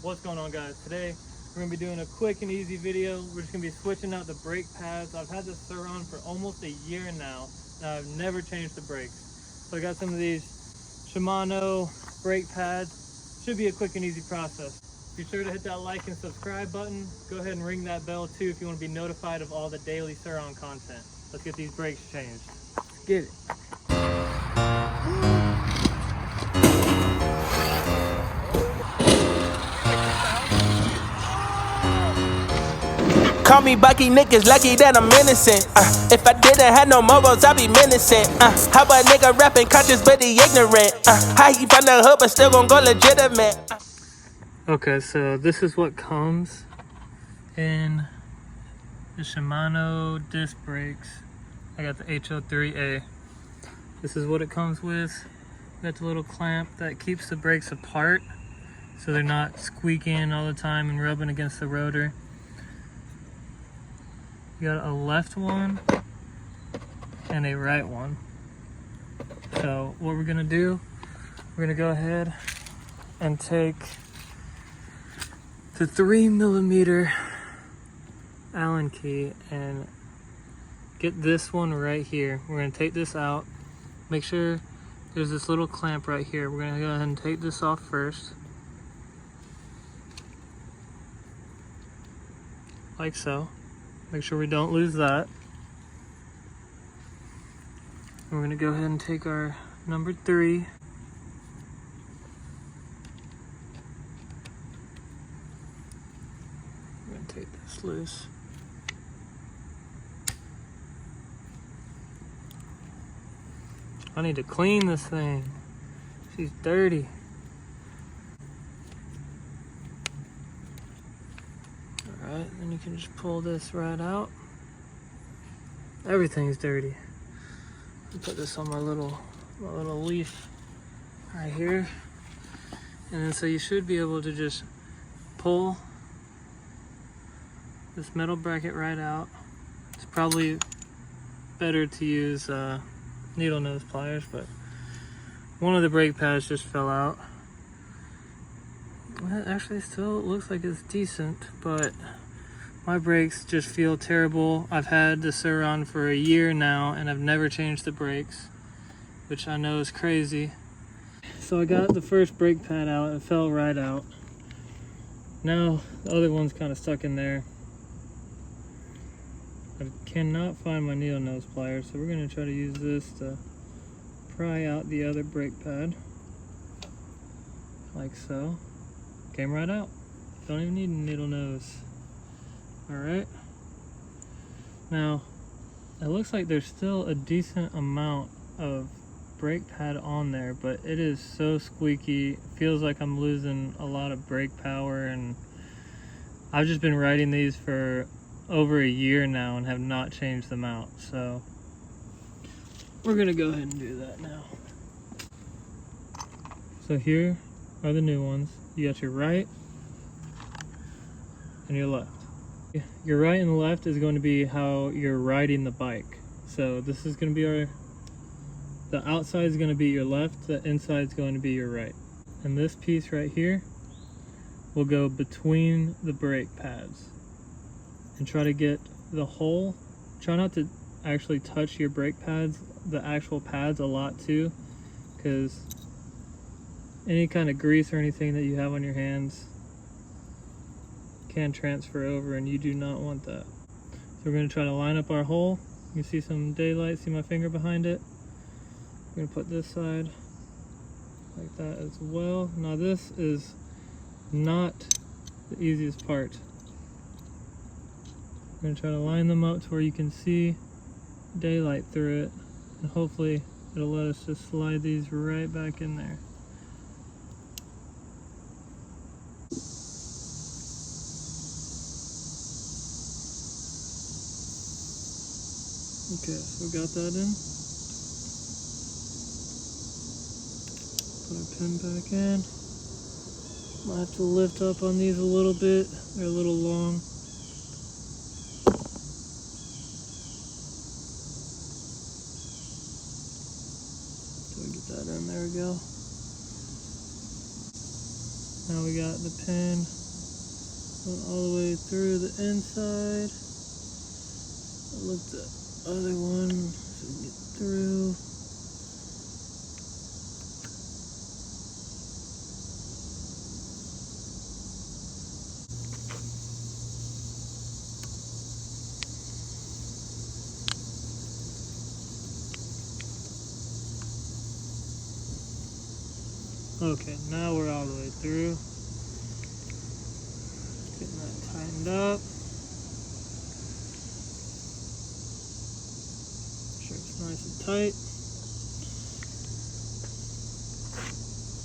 What's going on, guys? Today we're going to be doing a quick and easy video. We're just going to be switching out the brake pads. I've had this Sur-Ron for almost a year now, and I've never changed the brakes. So I got some of these Shimano brake pads. Should be a quick and easy process. Be sure to hit that like and subscribe button. Go ahead and ring that bell too if you want to be notified of all the daily Sur-Ron content. Let's get these brakes changed. Let's get it. Call me Bucky, niggas lucky that I'm innocent. If I didn't have no mobiles, I'd be menacing. How a nigga rapping conscious but he ignorant? How he from the hood but still gon' go legitimate? Okay, so this is what comes in the Shimano disc brakes. I got the HO3A. This is what it comes with. Got the little clamp that keeps the brakes apart so they're not squeaking all the time and rubbing against the rotor. You got a left one and a right one. So what we're gonna do, we're gonna go ahead and take the 3mm Allen key and get this one right here. We're gonna take this out. Make sure there's this little clamp right here. We're gonna go ahead and take this off first. Like so. Make sure we don't lose that. We're gonna go ahead and take our number 3. We're gonna take this loose. I need to clean this thing. She's dirty. Alright, then you can just pull this right out. Everything's dirty. Put this on my little leaf right here. And then so you should be able to just pull this metal bracket right out. It's probably better to use needle nose pliers, but one of the brake pads just fell out. Well, actually still looks like it's decent, but my brakes just feel terrible. I've had the Sur-Ron for a year now and I've never changed the brakes, which I know is crazy. So I got the first brake pad out, it fell right out. Now the other one's kind of stuck in there. I cannot find my needle nose pliers, so we're going to try to use this to pry out the other brake pad. Like so. Came right out. Don't even need a needle nose. Alright. Now, it looks like there's still a decent amount of brake pad on there, but it is so squeaky. It feels like I'm losing a lot of brake power, and I've just been riding these for over a year now and have not changed them out. So, we're going to go ahead and do that now. So here are the new ones. You got your right and your left. Your right and left is going to be how you're riding the bike. So this is going to be the outside is going to be your left, the inside is going to be your right. And this piece right here will go between the brake pads. And try to get the hole, try not to actually touch your brake pads, the actual pads a lot too, because any kind of grease or anything that you have on your hands can transfer over, and you do not want that. So we're going to try to line up our hole. You can see some daylight, see my finger behind it. We're going to put this side like that as well. Now this is not the easiest part. We're going to try to line them up to where you can see daylight through it, and hopefully it'll let us just slide these right back in there. Okay, so we got that in. Put our pin back in. Might have to lift up on these a little bit. They're a little long. So we get that in. There we go. Now we got the pin going all the way through the inside. Look the other one so we can get through. Okay, now we're all the way through. Getting that tightened up. Make sure it's nice and tight.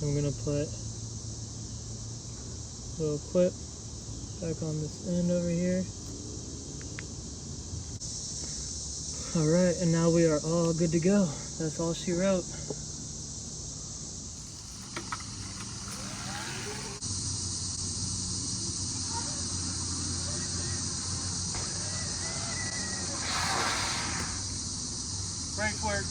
I'm gonna put a little clip back on this end over here. Alright, and now we are all good to go. That's all she wrote. Great work.